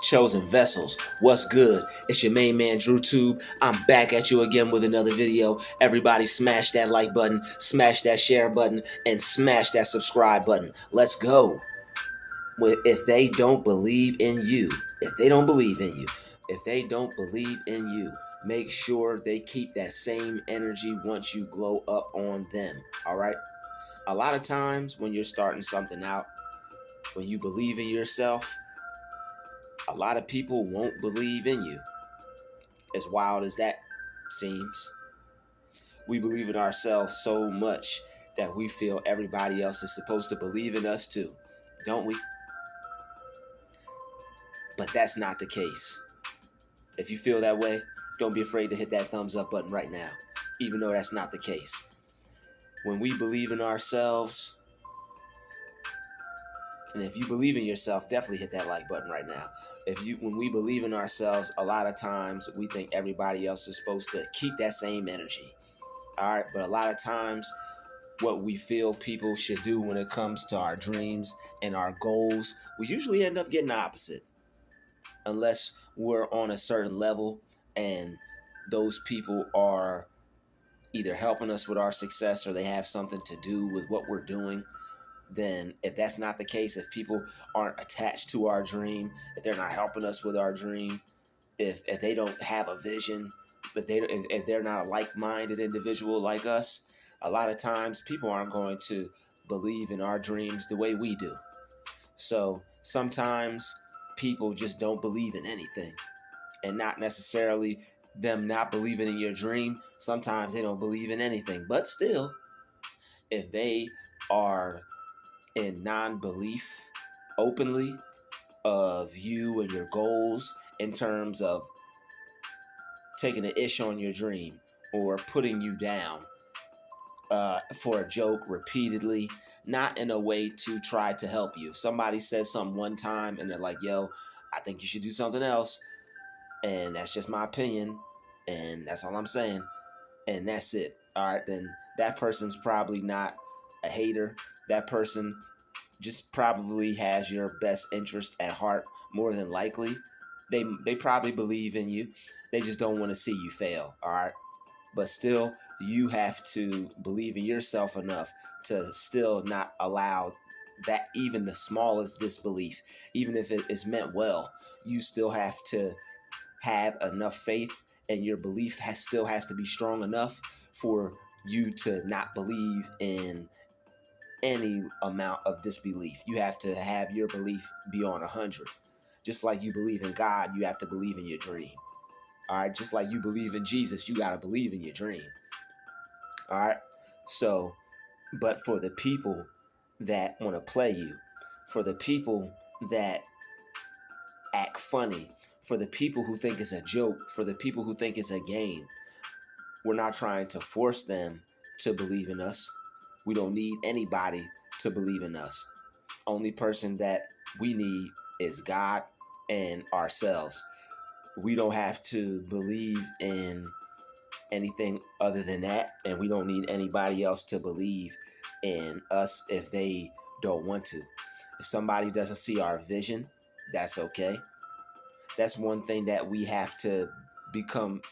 Chosen vessels, what's good? It's your main man Druuill. I'm back at you again with another video. Everybody smash that like button, smash that share button, and smash that subscribe button. Let's go. If they don't believe in you, if they don't believe in you, if they don't believe in you, make sure they keep that same energy once you glow up on them. All right? A lot of times when you're starting something out, when you believe in yourself, a lot of people won't believe in you. As wild as that seems, we believe in ourselves so much that we feel everybody else is supposed to believe in us too, don't we? But that's not the case. If you feel that way, don't be afraid to hit that thumbs up button right now, even though that's not the case. When we believe in ourselves, and if you believe in yourself, definitely hit that like button right now. When we believe in ourselves, a lot of times we think everybody else is supposed to keep that same energy. All right, but a lot of times what we feel people should do when it comes to our dreams and our goals, we usually end up getting the opposite. Unless we're on a certain level and those people are either helping us with our success or they have something to do with what we're doing, then if that's not the case, if people aren't attached to our dream, if they're not helping us with our dream, if they don't have a vision, if they're not a like-minded individual like us, a lot of times people aren't going to believe in our dreams the way we do. So sometimes people just don't believe in anything, and not necessarily them not believing in your dream. Sometimes they don't believe in anything, but still, if they are in non-belief openly of you and your goals, in terms of taking an ish on your dream or putting you down for a joke repeatedly, not in a way to try to help you. If somebody says something one time and they're like, yo, I think you should do something else, and that's just my opinion, and that's all I'm saying, and that's it. All right, then that person's probably not a hater. That person just probably has your best interest at heart, more than likely. They probably believe in you. They just don't want to see you fail. All right, but still, you have to believe in yourself enough to still not allow that, even the smallest disbelief, even if it is meant well, you still have to have enough faith, and your belief still has to be strong enough for you to not believe in any amount of disbelief. You have to have your belief beyond 100. Just like you believe in God, you have to believe in your dream. All right, just like you believe in Jesus, you got to believe in your dream. All right, so, but for the people that want to play you, for the people that act funny, for the people who think it's a joke, for the people who think it's a game, we're not trying to force them to believe in us. We don't need anybody to believe in us. Only person that we need is God and ourselves. We don't have to believe in anything other than that, and we don't need anybody else to believe in us if they don't want to. If somebody doesn't see our vision, that's okay. That's one thing that we have to become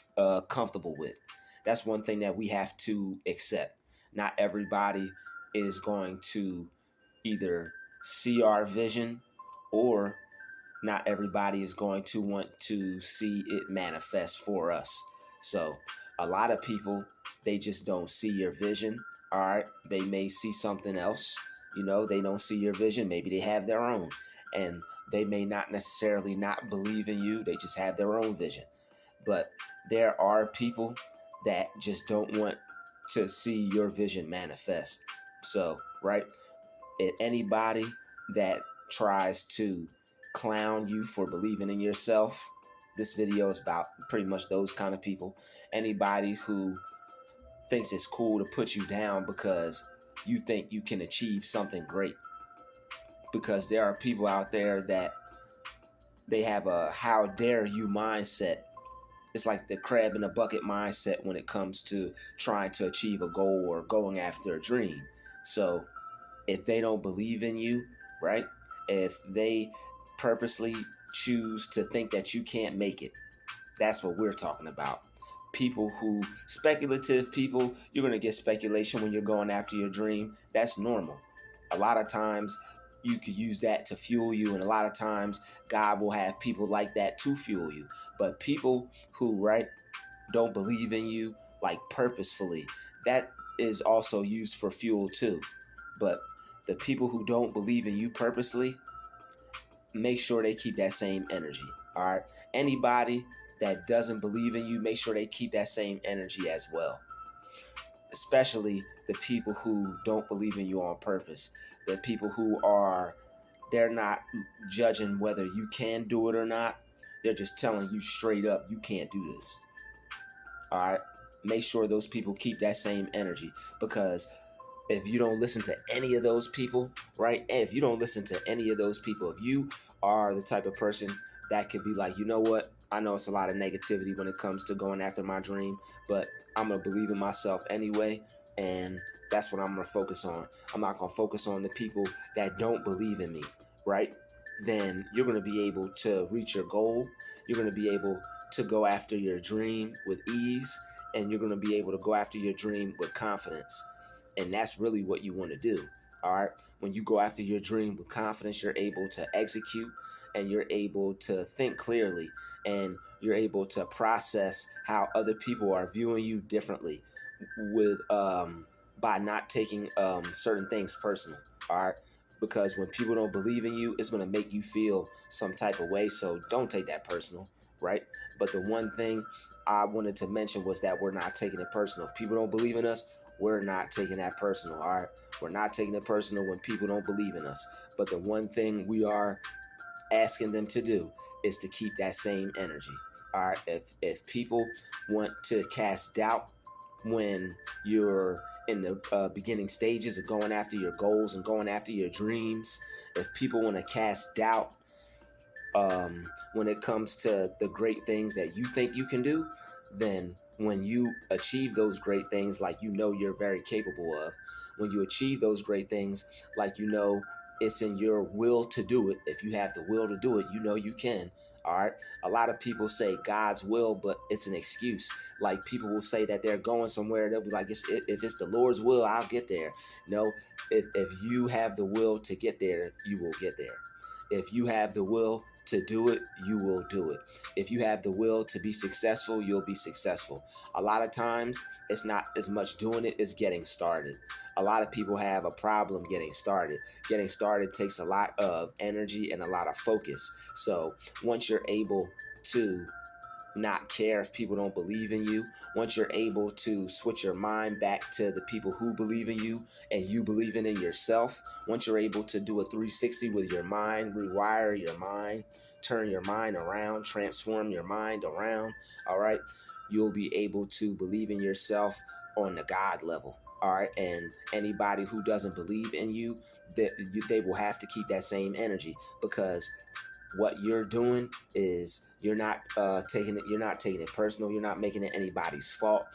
comfortable with. That's one thing that we have to accept. Not everybody is going to either see our vision, or not everybody is going to want to see it manifest for us. So a lot of people, they just don't see your vision. All right, they may see something else. They don't see your vision. Maybe they have their own, and they may not necessarily not believe in you. They just have their own vision. But there are people that just don't want to see your vision manifest. So, right, if anybody that tries to clown you for believing in yourself, this video is about pretty much those kind of people. Anybody who thinks it's cool to put you down because you think you can achieve something great. Because there are people out there that they have a how dare you mindset. It's like the crab in a bucket mindset when it comes to trying to achieve a goal or going after a dream. So if they don't believe in you, right? If they purposely choose to think that you can't make it. That's what we're talking about. People who, speculative people, you're going to get speculation when you're going after your dream. That's normal. A lot of times you could use that to fuel you, and a lot of times God will have people like that to fuel you. But people who, right, don't believe in you, like purposefully, that is also used for fuel too. But the people who don't believe in you purposely, make sure they keep that same energy. All right. Anybody that doesn't believe in you, make sure they keep that same energy as well. Especially the people who don't believe in you on purpose. The people who are, they're not judging whether you can do it or not. They're just telling you straight up, you can't do this. All right. Make sure those people keep that same energy, because if you don't listen to any of those people, right? And if you don't listen to any of those people, if you are the type of person that could be like, you know what? I know it's a lot of negativity when it comes to going after my dream, but I'm going to believe in myself anyway. And that's what I'm going to focus on. I'm not going to focus on the people that don't believe in me, right? Then you're going to be able to reach your goal. You're going to be able to go after your dream with ease, and you're going to be able to go after your dream with confidence. And that's really what you want to do. All right. When you go after your dream with confidence, you're able to execute, and you're able to think clearly, and you're able to process how other people are viewing you differently with by not taking certain things personal. All right. Because when people don't believe in you, it's going to make you feel some type of way. So don't take that personal, right? But the one thing I wanted to mention was that we're not taking it personal. If people don't believe in us, we're not taking that personal. All right. We're not taking it personal when people don't believe in us. But the one thing we are asking them to do is to keep that same energy. All right. If people want to cast doubt when you're in the beginning stages of going after your goals and going after your dreams, if people want to cast doubt when it comes to the great things that you think you can do, then when you achieve those great things like you know you're very capable of, when you achieve those great things like you know it's in your will to do it, if you have the will to do it, you know you can. All right. A lot of people say God's will, but it's an excuse. Like people will say that they're going somewhere. They'll be like, if it's the Lord's will, I'll get there. No, if you have the will to get there, you will get there. If you have the will to do it, you will do it. If you have the will to be successful, you'll be successful. A lot of times, it's not as much doing it as getting started. A lot of people have a problem getting started. Getting started takes a lot of energy and a lot of focus. So once you're able to not care if people don't believe in you, once you're able to switch your mind back to the people who believe in you and you believing in yourself, once you're able to do a 360 with your mind, rewire your mind, turn your mind around, transform your mind around, all right, you'll be able to believe in yourself on the God level. All right. And anybody who doesn't believe in you, that they will have to keep that same energy, because what you're doing is you're not taking it personal, you're not making it anybody's fault,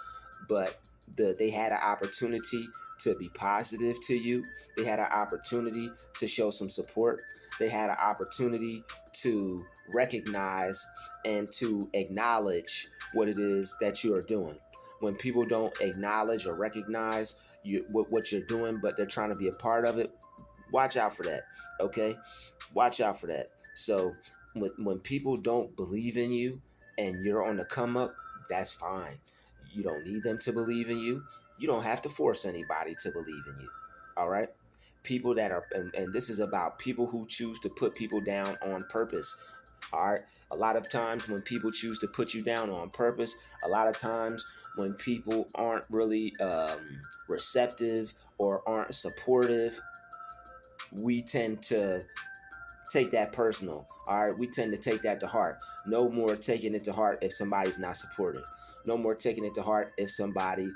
but they had an opportunity to be positive to you. They had an opportunity to show some support. They had an opportunity to recognize and to acknowledge what it is that you are doing. When people don't acknowledge or recognize what you're doing, but they're trying to be a part of it, watch out for that. Okay, watch out for that. So when people don't believe in you and you're on the come up, that's fine. You don't need them to believe in you. You don't have to force anybody to believe in you. All right. People that are, and this is about people who choose to put people down on purpose. All right. A lot of times when people choose to put you down on purpose, a lot of times when people aren't really receptive or aren't supportive, we tend to take that personal. All right. We tend to take that to heart. No more taking it to heart if somebody's not supportive. No more taking it to heart if somebody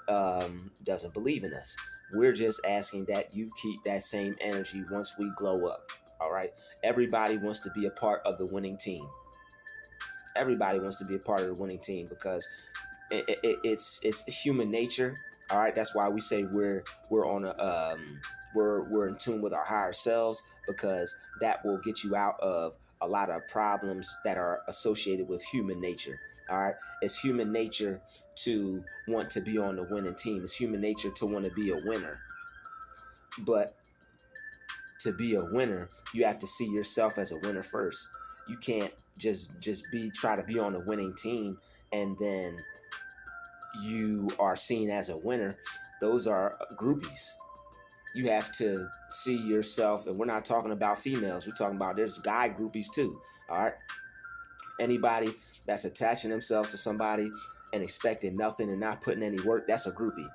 doesn't believe in us. We're just asking that you keep that same energy once we glow up. All right. Everybody wants to be a part of the winning team. Everybody wants to be a part of the winning team, because it's human nature. All right, that's why we say we're on a we're in tune with our higher selves, because that will get you out of a lot of problems that are associated with human nature. All right, it's human nature to want to be on the winning team. It's human nature to want to be a winner, but to be a winner, you have to see yourself as a winner first. You can't just be try to be on a winning team and then you are seen as a winner. Those are groupies. You have to see yourself, and we're not talking about females. We're talking about there's guy groupies too. All right, anybody that's attaching themselves to somebody and expecting nothing and not putting any work, that's a groupie.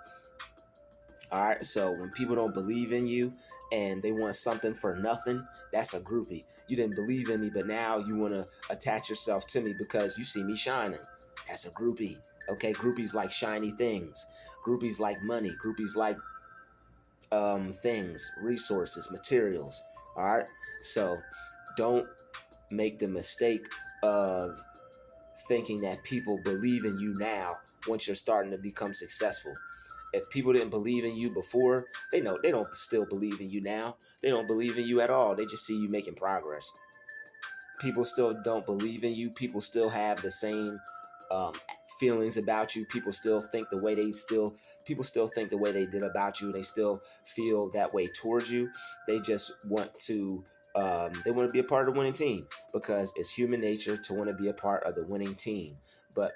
All right, so when people don't believe in you and they want something for nothing, that's a groupie. You didn't believe in me, but now you want to attach yourself to me because you see me shining. That's a groupie. Okay, groupies like shiny things. Groupies like money. Groupies like things, resources, materials. All right, so don't make the mistake of thinking that people believe in you now once you're starting to become successful. If people didn't believe in you before, they know they don't still believe in you now. They don't believe in you at all. They just see you making progress. People still don't believe in you. People still have the same um, feelings about you. People still think the way they did about you. They still feel that way towards you. They just want to they want to be a part of the winning team because it's human nature to want to be a part of the winning team. But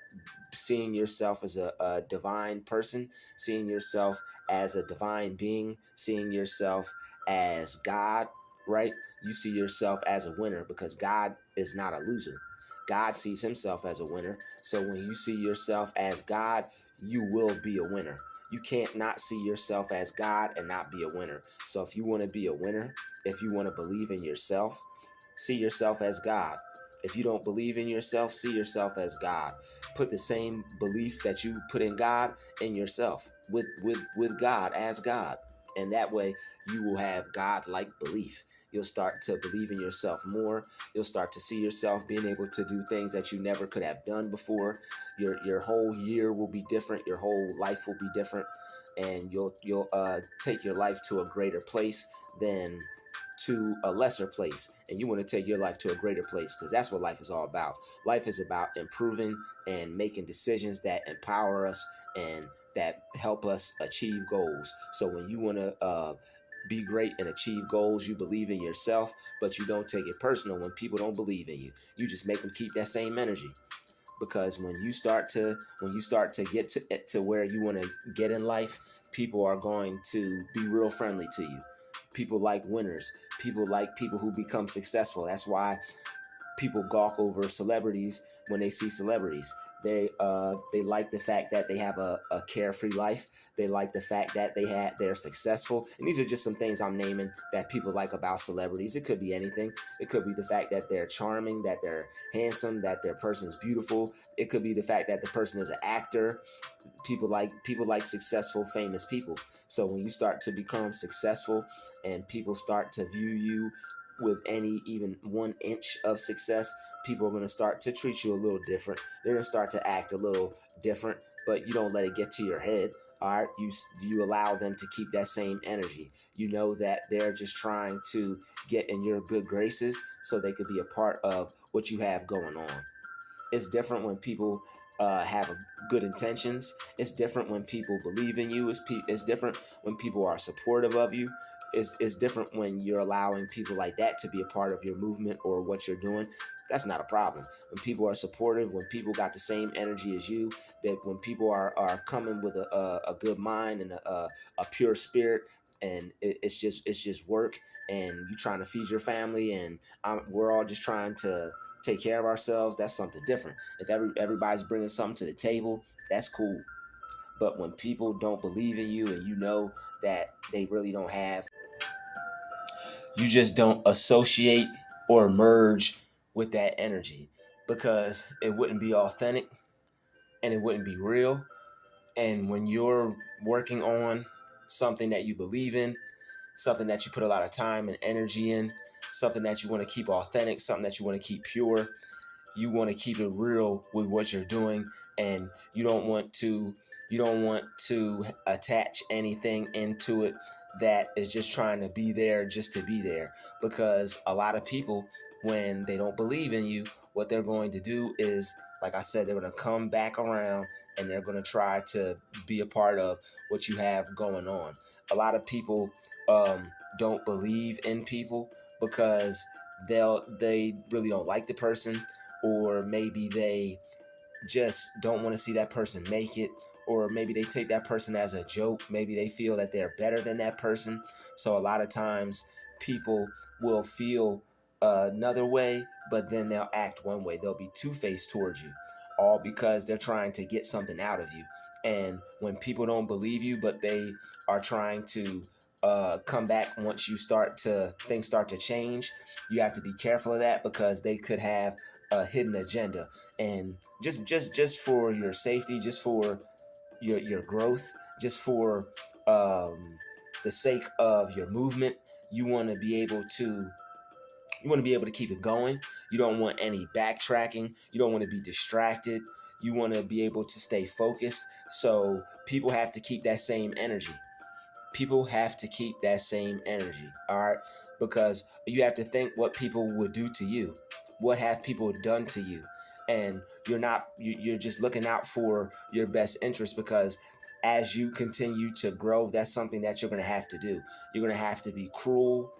seeing yourself as a divine person, seeing yourself as a divine being, seeing yourself as God, right? You see yourself as a winner because God is not a loser. God sees himself as a winner. So when you see yourself as God, you will be a winner. You can't not see yourself as God and not be a winner. So if you want to be a winner, if you want to believe in yourself, see yourself as God. If you don't believe in yourself, see yourself as God. Put the same belief that you put in God in yourself with God as God. And that way you will have God-like belief. You'll start to believe in yourself more. You'll start to see yourself being able to do things that you never could have done before. Your whole year will be different. Your whole life will be different, and you'll take your life to a greater place than to a lesser place. And you want to take your life to a greater place because that's what life is all about. Life is about improving and making decisions that empower us and that help us achieve goals. So when you want to be great and achieve goals, you believe in yourself, but you don't take it personal when people don't believe in you. You just make them keep that same energy, because when you start to get to where you want to get in life, people are going to be real friendly to you. People like winners. People like people who become successful. That's why people gawk over celebrities when they see celebrities. They like the fact that they have a carefree life. They like the fact that they're successful. And these are just some things I'm naming that people like about celebrities. It could be anything. It could be the fact that they're charming, that they're handsome, that their person is beautiful. It could be the fact that the person is an actor. People like successful, famous people. So when you start to become successful and people start to view you with any even 1 inch of success, people are going to start to treat you a little different. They're going to start to act a little different, but you don't let it get to your head. All right, you allow them to keep that same energy. You know that they're just trying to get in your good graces so they could be a part of what you have going on. It's different when people have good intentions. It's different when people believe in you. It's different when people are supportive of you. It's different when you're allowing people like that to be a part of your movement or what you're doing. That's not a problem. When people are supportive, when people got the same energy as you, that when people are coming with a good mind and a pure spirit, and it's just work, and you trying to feed your family, and we're all just trying to take care of ourselves, that's something different. If everybody's bringing something to the table, that's cool. But when people don't believe in you and you know that they really don't have, you just don't associate or merge with that energy, because it wouldn't be authentic and it wouldn't be real. And when you're working on something that you believe in, something that you put a lot of time and energy in, something that you want to keep authentic, something that you want to keep pure, you want to keep it real with what you're doing, and you don't want to You don't want to attach anything into it that is just trying to be there just to be there. Because a lot of people, when they don't believe in you, what they're going to do is, like I said, they're going to come back around and they're going to try to be a part of what you have going on. A lot of people um, don't believe in people because they really don't like the person, or maybe they just don't want to see that person make it, or maybe they take that person as a joke. Maybe they feel that they're better than that person. So a lot of times people will feel another way, but then they'll act one way. They'll be two-faced towards you, all because they're trying to get something out of you. And when people don't believe you, but they are trying to come back once you start to things start to change, you have to be careful of that, because they could have a hidden agenda. And just for your safety, just for your growth, just for um, the sake of your movement, you want to be able to keep it going. You don't want any backtracking. You don't want to be distracted. You want to be able to stay focused. So people have to keep that same energy. People have to keep that same energy, all right? Because you have to think what people would do to you. What have people done to you? And you're just looking out for your best interest, because as you continue to grow, that's something that you're going to have to do. You're going to have to be cruel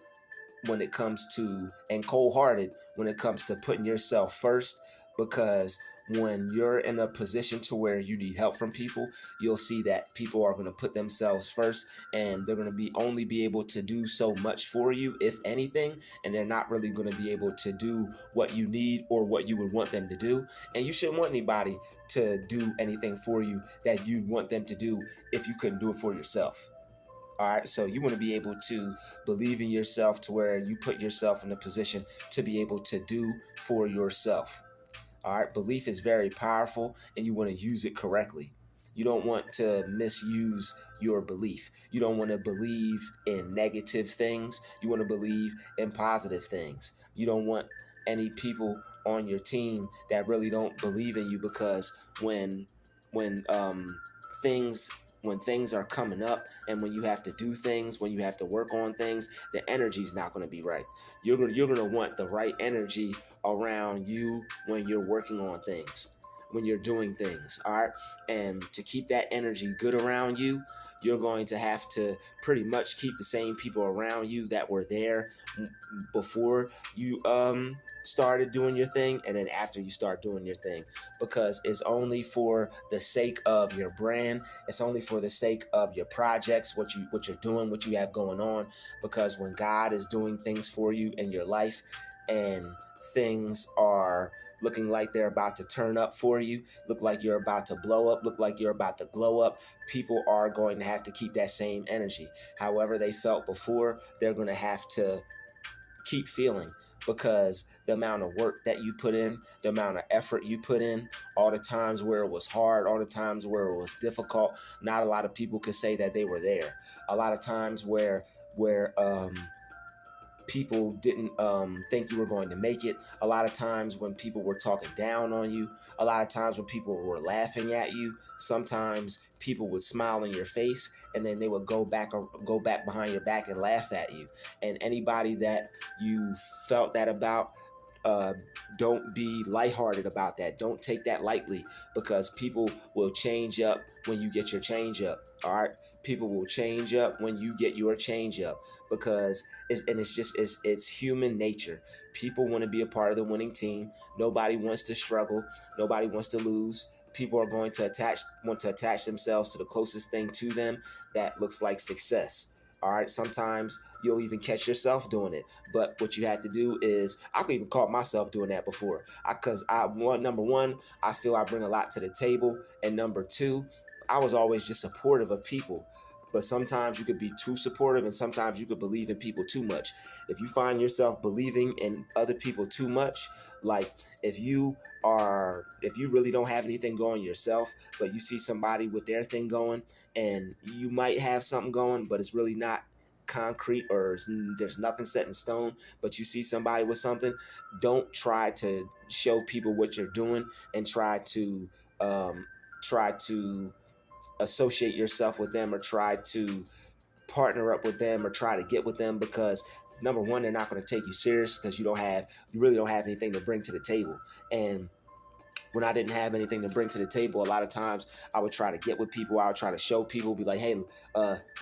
when it comes to, and cold-hearted when it comes to putting yourself first. Because when you're in a position to where you need help from people, you'll see that people are going to put themselves first, and they're going to be only be able to do so much for you, if anything, and they're not really going to be able to do what you need or what you would want them to do. And you shouldn't want anybody to do anything for you that you want them to do if you couldn't do it for yourself. All right, so you want to be able to believe in yourself to where you put yourself in a position to be able to do for yourself. All right, belief is very powerful, and you want to use it correctly. You don't want to misuse your belief. You don't want to believe in negative things. You want to believe in positive things. You don't want any people on your team that really don't believe in you, because when things when things are coming up, and when you have to do things, when you have to work on things, the energy is not going to be right. You're going to want the right energy around you when you're working on things, when you're doing things, all right? And to keep that energy good around you, you're going to have to pretty much keep the same people around you that were there before you started doing your thing, and then after you start doing your thing, because it's only for the sake of your brand. It's only for the sake of your projects, what you're doing, what you have going on. Because when God is doing things for you in your life, and things are looking like they're about to turn up for you, look like you're about to blow up, look like you're about to glow up, people are going to have to keep that same energy. However they felt before, they're going to have to keep feeling, because the amount of work that you put in, the amount of effort you put in, all the times where it was hard, all the times where it was difficult, not a lot of people could say that they were there. A lot of times where people didn't think you were going to make it. A lot of times when people were talking down on you, a lot of times when people were laughing at you, sometimes people would smile in your face, and then they would go back behind your back and laugh at you. And anybody that you felt that about, uh, don't be lighthearted about that. Don't take that lightly, because people will change up when you get your change up. All right, people will change up when you get your change up, because it's human nature. People want to be a part of the winning team. Nobody wants to struggle. Nobody wants to lose. People are going to want to attach themselves to the closest thing to them that looks like success. All right, sometimes you'll even catch yourself doing it. But what you have to do is, I could even caught myself doing that before. Because number one, I feel I bring a lot to the table, and number two, I was always just supportive of people. But sometimes you could be too supportive, and sometimes you could believe in people too much. If you find yourself believing in other people too much, like if you really don't have anything going yourself, but you see somebody with their thing going, and you might have something going, but it's really not concrete, or there's nothing set in stone, but you see somebody with something, don't try to show people what you're doing, and try to associate yourself with them or try to partner up with them or try to get with them, because number one, they're not going to take you serious because you really don't have anything to bring to the table. And when I didn't have anything to bring to the table, a lot of times I would try to get with people. I would try to show people, be like, hey,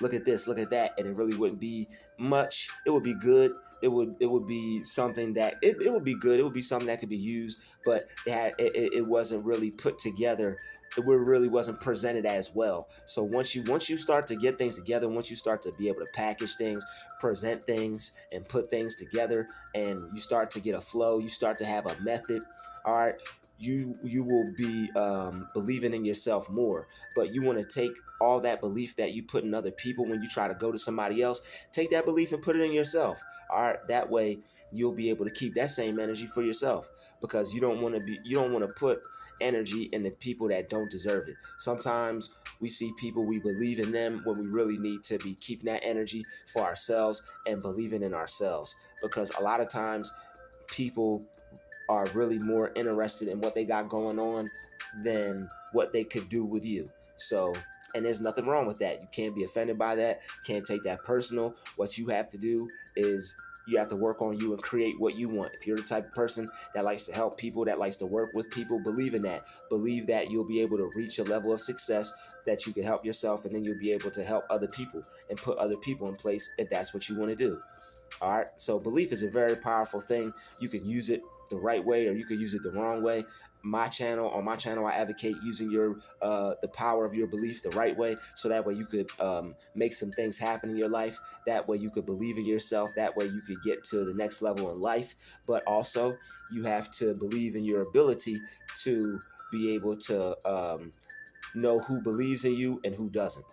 look at this, look at that. And it really wouldn't be much. It would be good. It would be something that it would be good. It would be something that could be used, but it wasn't really put together. It really wasn't presented as well. So once you start to get things together, once you start to be able to package things, present things, and put things together, and you start to get a flow, you start to have a method. All right, you will be believing in yourself more. But you want to take all that belief that you put in other people when you try to go to somebody else, take that belief and put it in yourself. All right, that way you'll be able to keep that same energy for yourself, because you don't want to put energy in the people that don't deserve it. Sometimes we see people, we believe in them when we really need to be keeping that energy for ourselves and believing in ourselves, because a lot of times people are really more interested in what they got going on than what they could do with you. So, and there's nothing wrong with that. You can't be offended by that. Can't take that personal. What you have to do is you have to work on you and create what you want. If you're the type of person that likes to help people, that likes to work with people, believe in that. Believe that you'll be able to reach a level of success that you can help yourself, and then you'll be able to help other people and put other people in place if that's what you want to do. All right. So belief is a very powerful thing. You can use it the right way or you can use it the wrong way. On my channel, I advocate using the power of your belief the right way, so that way you could make some things happen in your life. That way you could believe in yourself. That way you could get to the next level in life. But also, you have to believe in your ability to be able to know who believes in you and who doesn't.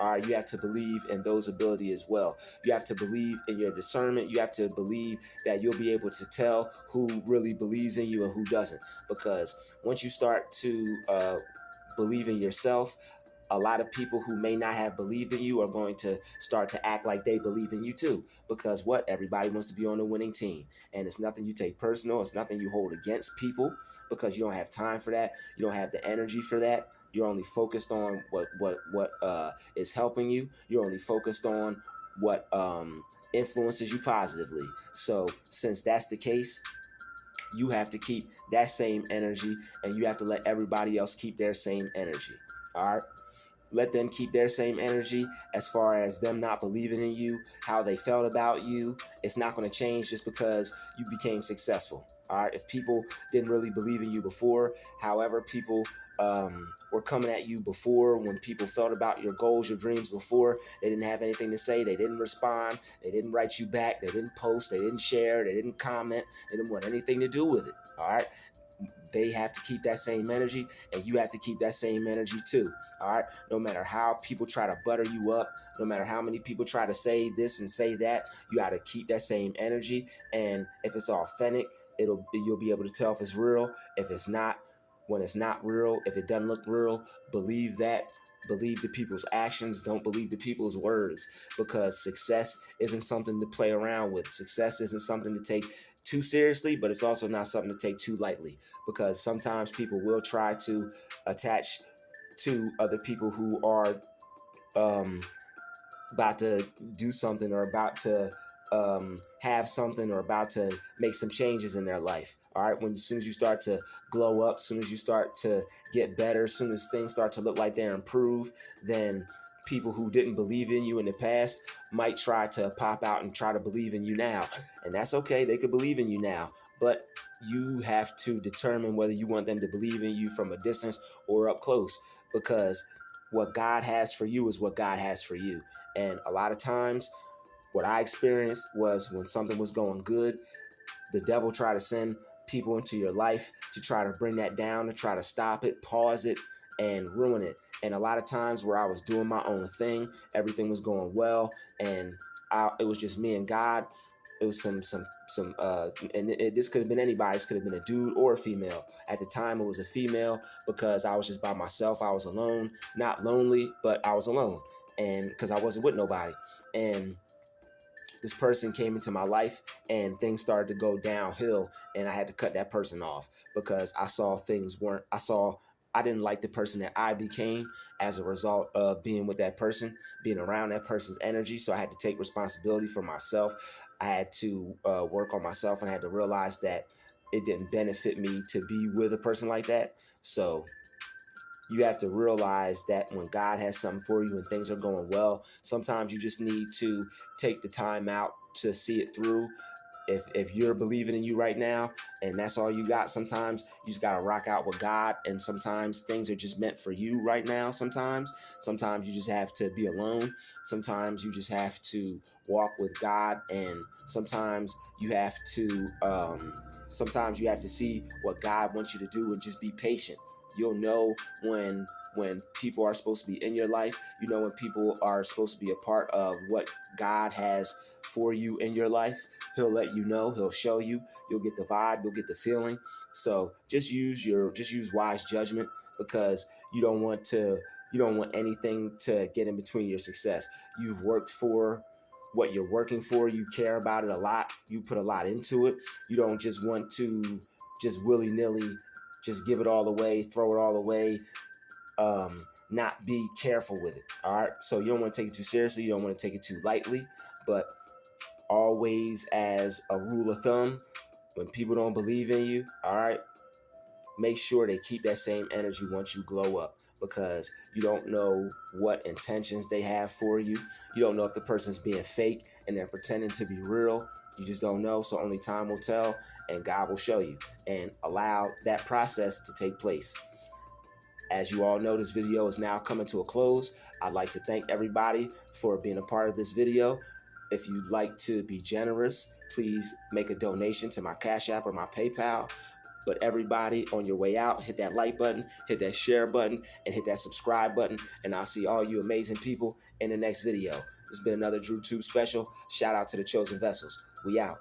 All right, you have to believe in those abilities as well. You have to believe in your discernment. You have to believe that you'll be able to tell who really believes in you and who doesn't. Because once you start to believe in yourself, a lot of people who may not have believed in you are going to start to act like they believe in you too. Because what? Everybody wants to be on the winning team. And it's nothing you take personal. It's nothing you hold against people, because you don't have time for that. You don't have the energy for that. You're only focused on what is helping you. You're only focused on what influences you positively. So since that's the case, you have to keep that same energy, and you have to let everybody else keep their same energy. All right, let them keep their same energy. As far as them not believing in you, how they felt about you, it's not going to change just because you became successful. All right, if people didn't really believe in you before, however people were coming at you before, when people felt about your goals, your dreams before, they didn't have anything to say, they didn't respond, they didn't write you back, they didn't post, they didn't share, they didn't comment, they didn't want anything to do with it. All right, they have to keep that same energy, and you have to keep that same energy too. All right, no matter how people try to butter you up, no matter how many people try to say this and say that, you got to keep that same energy. And if it's authentic, you'll be able to tell if it's real. If it's not, when it's not real, if it doesn't look real, believe that. Believe the people's actions, don't believe the people's words, because success isn't something to play around with. Success isn't something to take too seriously, but it's also not something to take too lightly, because sometimes people will try to attach to other people who are um, about to do something, or about to have something, or about to make some changes in their life. All right, as soon as you start to glow up, as soon as you start to get better, as soon as things start to look like they're improved, then people who didn't believe in you in the past might try to pop out and try to believe in you now. And that's okay, they could believe in you now, but you have to determine whether you want them to believe in you from a distance or up close, because what God has for you is what God has for you. And a lot of times, what I experienced was, when something was going good, the devil tried to send people into your life to try to bring that down, to try to stop it, pause it, and ruin it. And a lot of times where I was doing my own thing, everything was going well, and it was just me and God. It was this could have been anybody. This could have been a dude or a female. At the time, it was a female, because I was just by myself. I was alone, not lonely, but I was alone, and because I wasn't with nobody. And this person came into my life, and things started to go downhill, and I had to cut that person off, because I saw I didn't like the person that I became as a result of being with that person, being around that person's energy. So I had to take responsibility for myself. I had to work on myself, and I had to realize that it didn't benefit me to be with a person like that. So you have to realize that when God has something for you and things are going well, sometimes you just need to take the time out to see it through. If you're believing in you right now and that's all you got, sometimes you just gotta rock out with God, and sometimes things are just meant for you right now. Sometimes you just have to be alone. Sometimes you just have to walk with God, and sometimes you have to see what God wants you to do and just be patient. You'll know when people are supposed to be in your life. You know when people are supposed to be a part of what God has for you in your life. He'll let you know, he'll show you, you'll get the vibe, you'll get the feeling. So just use wise judgment, because you don't want anything to get in between your success. You've worked for what you're working for, you care about it a lot, you put a lot into it. You don't just want to just willy-nilly just give it all away, throw it all away, not be careful with it. All right. So you don't want to take it too seriously, you don't want to take it too lightly, but always, as a rule of thumb, when people don't believe in you, all right, make sure they keep that same energy once you glow up, because you don't know what intentions they have for you. You don't know if the person's being fake and they're pretending to be real. You just don't know. So only time will tell, and God will show you, and allow that process to take place. As you all know, this video is now coming to a close. I'd like to thank everybody for being a part of this video. If you'd like to be generous, please make a donation to my Cash App or my PayPal. But everybody, on your way out, hit that like button, hit that share button, and hit that subscribe button. And I'll see all you amazing people in the next video. This has been another Druuill special. Shout out to the chosen vessels. We out.